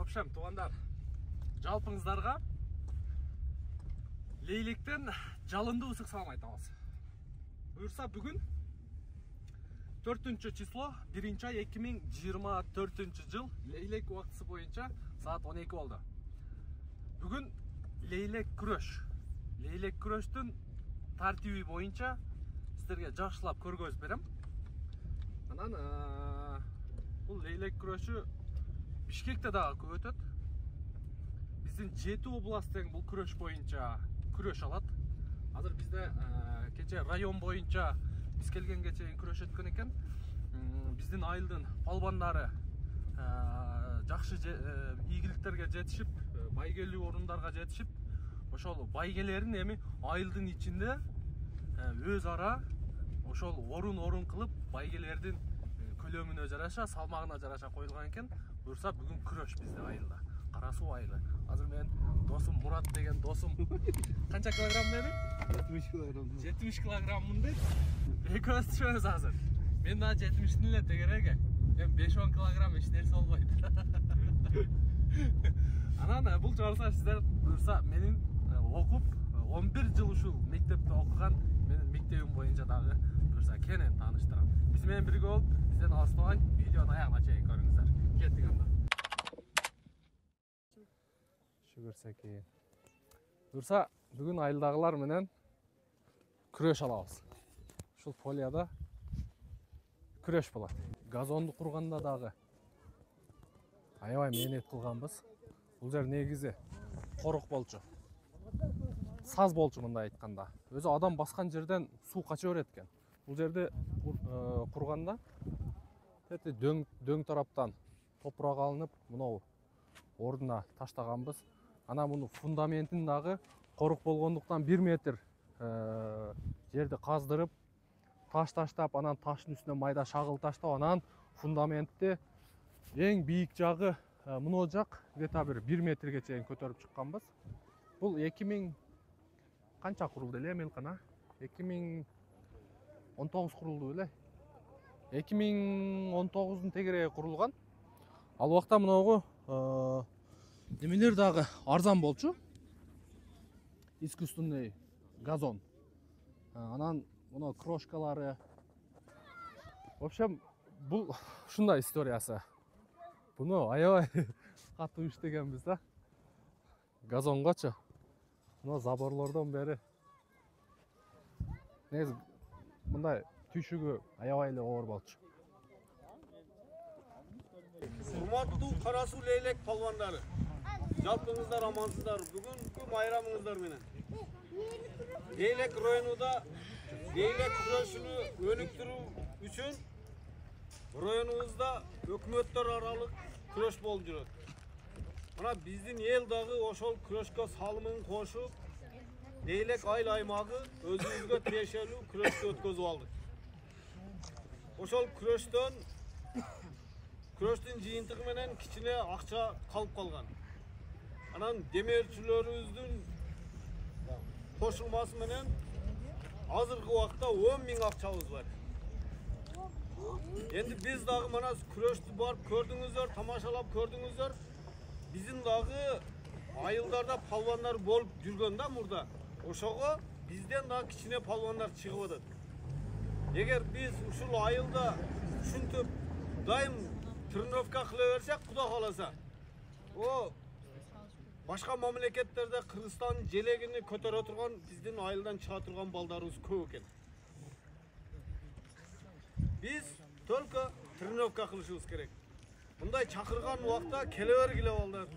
общем, туғандар, жалпыңыздарға Leylekten жалынды ысық салам айтамыз. Бұйырса бүгін 4 число 1 ай 2024 жыл Leylek уақытысы бойынша саат 12 болды. Бүгін Leylek күрөш. Leylek күрөштің тартиби бойынша сіздерге жақшылап көргөз берем. Анан бұл Leylek күрөші Бишкекте дагы көп өтөт. Биздин 7 областтын бұл күрөш бойынша күрөш алат. Азыр бизде кече район бойынша биз келгенге чейин күрөш өткөн экен. Биздин айылдын палбандары жакшы ийгиликтерге жетишип, байгелүү орундарга жетишип, ошол байгелерин эми айылдын ичинде өз ара ошол орун кылып, байгелердин көлөмүнө жараша, салмагына жараша коюлган экен. Буюрса бүгүн күрөш бизде айылда. Кара суу айылы. Азыр мен досум Мурат деген досум канча килограмм деди? 70 килограмм. 70 килограммын деп. Экөөбүз түшөбүз азыр. Мен да 70 эле тегереге. Мен 5-10 килограмм эч нерсе болбойт. Анан бул чарса сиздер буюрса менин окуп 11 жыл ушул мектепте окуган менин мектебим боюнча дагы буюрса кенен тааныштырам. Биз менен бирге болуп, бизден алыстабай видеонун аягына чейин көрүңүздөр. Кеттик анда. Көрсек экен. Буюрса бүгүн айылдагылар менен күрөш алабыз. Ушул полияда күрөш болот. Газонду курганда дагы аябай мээнет кылганбыз. Бул жер негизи корук болчу. Саз болчу мындай айтканда. Өзү адам баскан жерден суу кача берет экен. Бул жерде курганда эти дөң тараптан топурак алынып, мынау ордуна таштаганбыз. Ана муну фундаментин дагы корук болгондуктан 1 метр жерди каздырып, таш таштап, анан таштын үстүнө майда шагыл таштап, анан фундаментти эң бийик жагы муну жак где-то бир 1 метрге чейин көтөрүп чыкканбыз. Бул 2000 канча курулду эле Мелкана? 2019 курулду эле. 2019-дун тегереги курулган. Ал убакта мыногу немелер дагы арзан болчу. Искусственный газон. Анан мына крошкалары. В общем, бул ушундай историясы. Буну аябай катуу иштегенбиз да. Газонгочу. Мына заборлордон бери. Негизи мындай түйшүгү аябай эле оор болчу. Урматтуу Кара суу Leylek палвандары. Жалпыңыздар амансыздар. Бүгүнкү майрамыңыздар менен. Leylek районунда Leylek күрөшүнү өнүктүрүү үчүн районубузда өкмөттөр аралык күрөш болуп жүрөт. Мына биздин эл дагы ошол күрөшкө салымын кошуп, Leylek айыл аймагы өзүбүзгө тиешелүү күрөштү өткөзүп алдык. Ошол күрөштүн жыйынтыгы менен кичине акча калып калган. Анан демеушүлөрүбүздүн кошулмасы менен азыркы убакта 10 000 акчабыз бар. Энди биз дагы мына күрөштү барып көрдүңүздөр, тамашалап көрдүңүздөр. Биздин дагы айылдарда палвандар болуп жүргөн да мурда. Ошого бизден дагы кичине палвандар чыгып атат. Эгер биз ушул айылда ушинтип дайым тренировка кыла берсек, Куда кааласа, о башка мамлекеттерде Кыргызстан желегини көтөрө турган биздин айылдан чыга турган балдарыбыз көп экен. Биз только тренировка кылышыбыз керек. Мындай чакырган убакта келе бергиле балдар.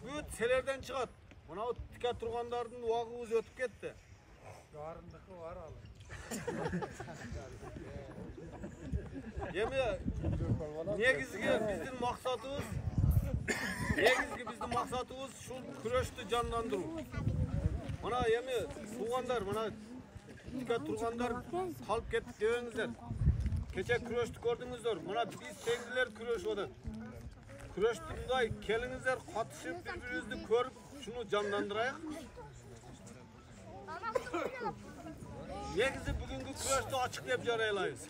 Бүт селерден чыгат. Мына тике тургандардын убагыбыз өтүп кетти. Жарындыкы бар ал. Эми негизги биздин максатыбыз ушул күрөштү жандандыруу. Мына эми туугандар, мына тике тургандар калып кетти дебеңиздер. Кече күрөштү көрдүңүздөр. Мына биз теңдилер күрөшүп атат. Күрөштү мындай келиңиздер, катышып бири-бирибизди көрүп, шуну жандандырайык. Негизи бүгүнкү күрөштү ачык деп жарыялайбыз.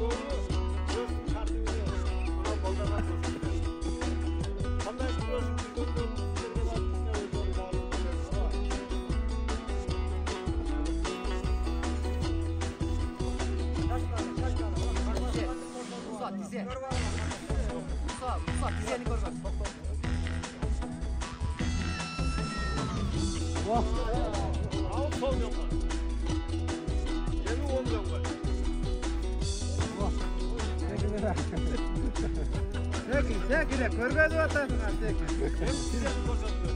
Kuröştün tartibini ana baldarlar koşuyor. Qanday kuröşüp жүргөндөрүн сиздерге барып түсүнөбүз Musa, dizeni görmez. Ал сол менен бар. Эми 10 менен бар. Tekile körgözüp atasın ha tekile. Эми сиздерге көрсөттү.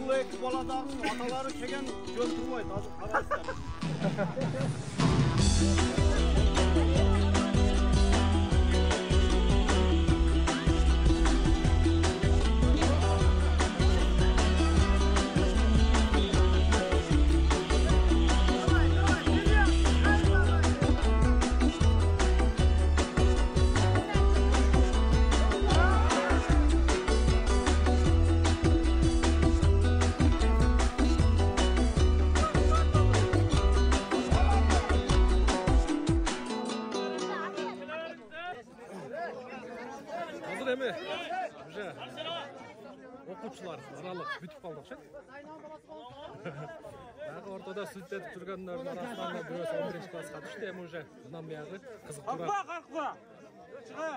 Бұл екі баладағы аталары келген жөн тұрмайды, азыр қарайсыздар. Hazır emi. Уже окуучулар аралык бүтүп калдык ше. Дагы ортодо сүт этип жүргөндөрдүн арасынан бирөөсү 11 класска түштү, эми уже мындан буягы кызыктуураак. Qarqıva! Çığa!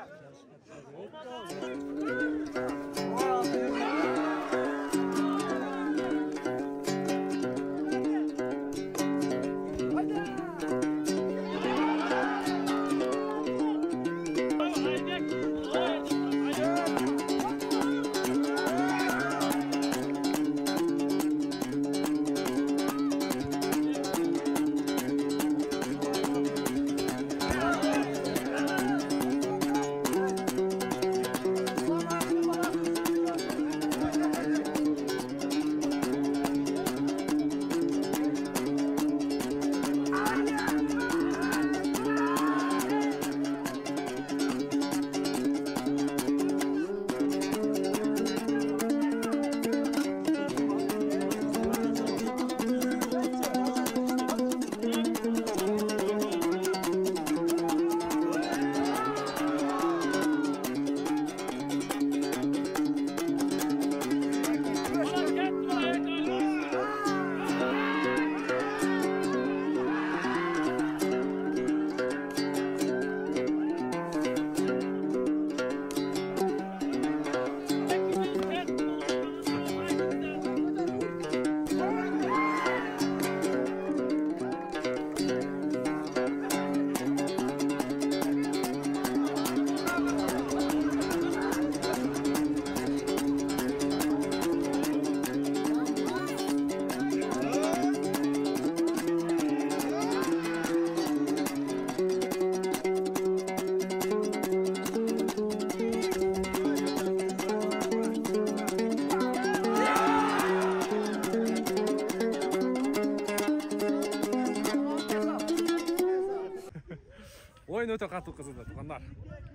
Oyun öte katı kızıdı tuğanlar.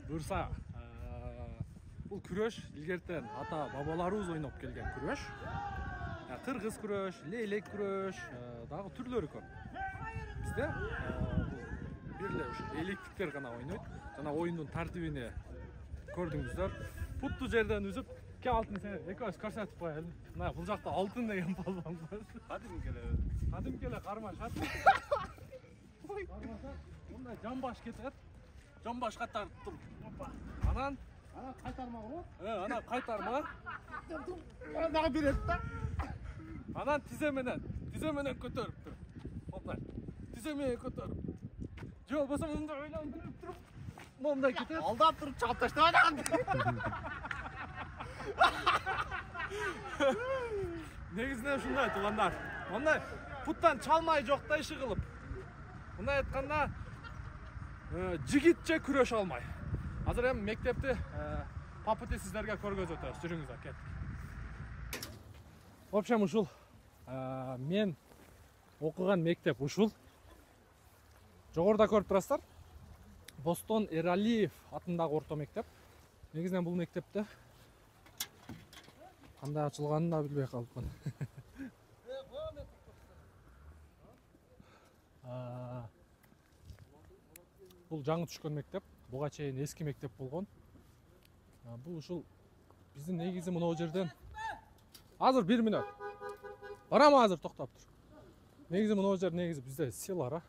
Buyursa, бұл күрөш илгертен ата бабаларыбыз ойноп келген күрөш. Кыргыз күрөш, лейлек күрөш, дагы түрлөрү көп. Бизде бир эле ушу лейлектиктер гана ойнойт. Жана оюндун тартибине көрдүңүздөр. Путту жерден үзүп, ке алтын сен экөөбүз көрсөтүп коелу. Мына бул жакта алтын деген балбан бар. Кадим келе. Кадим келе кармаш. Кармаса, мына жамбаш кетет. Жамбаш катарып тур. Анан Кайтарма болот. ана кайтарма. Дагы берет да. Анан тизе менен көтөрүп тур. Мондай. Тизе менен көтөрүп. Же болбосо мындай ойлондуруп туруп, мондай кетет. Алдап туруп чыгып таштабайдан. Негизинен ушундай туугандар. Мондай путтан чалмай жоктай иши кылып. Мындай айтканда жигитче күрөш алмай. Азыр эми мектепти по пути сиздерге көргөзүп өтөбүз. Жүрүңүздөр, кеттик. В общем, ушул мен окуган мектеп ушул. Жогоруда көрүп турасыздар. Бостон Эралиев атындагы орто мектеп. Негизинен бул мектепте кандай ачылганын да билбей калыпмын. Бул жаңы түшкөн мектеп. Буга чейин эски мектеп болгон. Бул ушул биздин негизи мына жерден азыр 1 мүнөт. Барам азыр, токтоп тур. Негизи мына жер негизи бизде селара.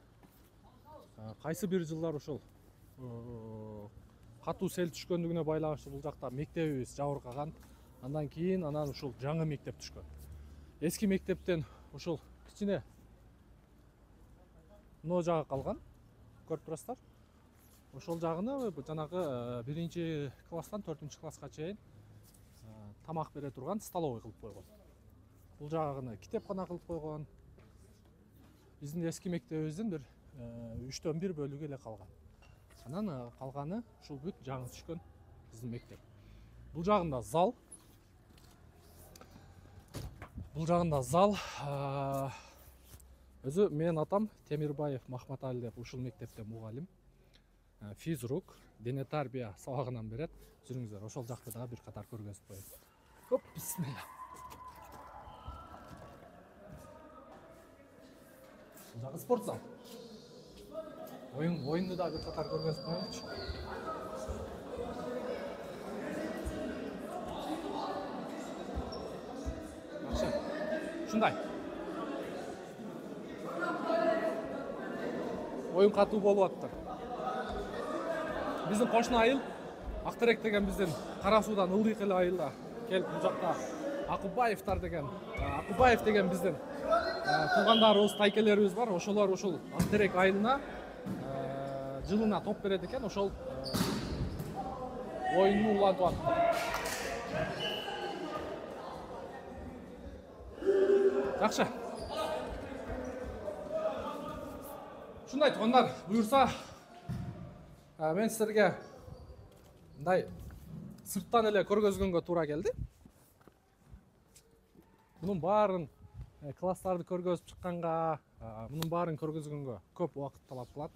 Кайсы бир жылдар ушул катуу сел түшкөндүгүнө байланыштуу бул жакта мектебибиз жабыркаган. Андан кийин ушул жаңы мектеп түшкөн. Эски мектептен ушул кичине мына жагы калган. Көрүп турасыздар. Ошол жагыны жанагы 1-класстан 4-класска чейин тамак бере турган столовый кылып койгон. Бул жагыны китепкана кылып койгон. Биздин эски мектебибиздин бир 3/1 бөлүгү эле калган. Анан калганы ушул бүт жаңы түшкөн биздин мектеп. Бул жагында зал. Өзү менин атам Темирбаев Махматали деп ушул мектепте мугалим. Физрук, дене тарбия сабагынан берет. Жүрүңүздөр, ошол жакты дагы бир катар көргөзүп коеюн. Хоп, бисмилла. Бул жагы спорт зал. Оюнду да бир катар көргөзүп коелучу. Жакшы. Ушундай. Оюн катуу болуп атты. Биздин кошуна айыл Актерек деген биздин Кара суудан ылдыйк эле айылда келип бул жакта Акубаев деген биздин туугандарыбыз, тайкелерибиз бар. Ошолор ушул Актерек айылына жылына топ берет экен. Ошол оюнду улантып атты. Жакшы. Ушундай туугандар, буюрса мен силерге мындай сырттан эле көргөзгөнгө туура келди. Мунун баарын класстарды көргөзүп чыкканга, мунун баарын көргөзгөнгө көп убакыт талап кылат.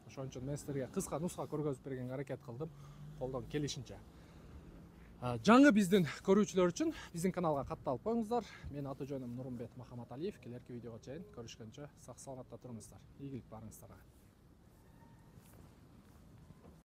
Ошон үчүн мен силерге кыска нуска көргөзүп бергенге аракет кылдым, колдон келишинче. Жаңы биздин көрүүчүлөр үчүн биздин каналга катталып коюңуздар. Менин аты жөнүм Нурмбет Махаматалиев. Келерки видеого чейин көрүшкөнчө сак саламатта туруңуздар. Ийгилик барыңыздарга.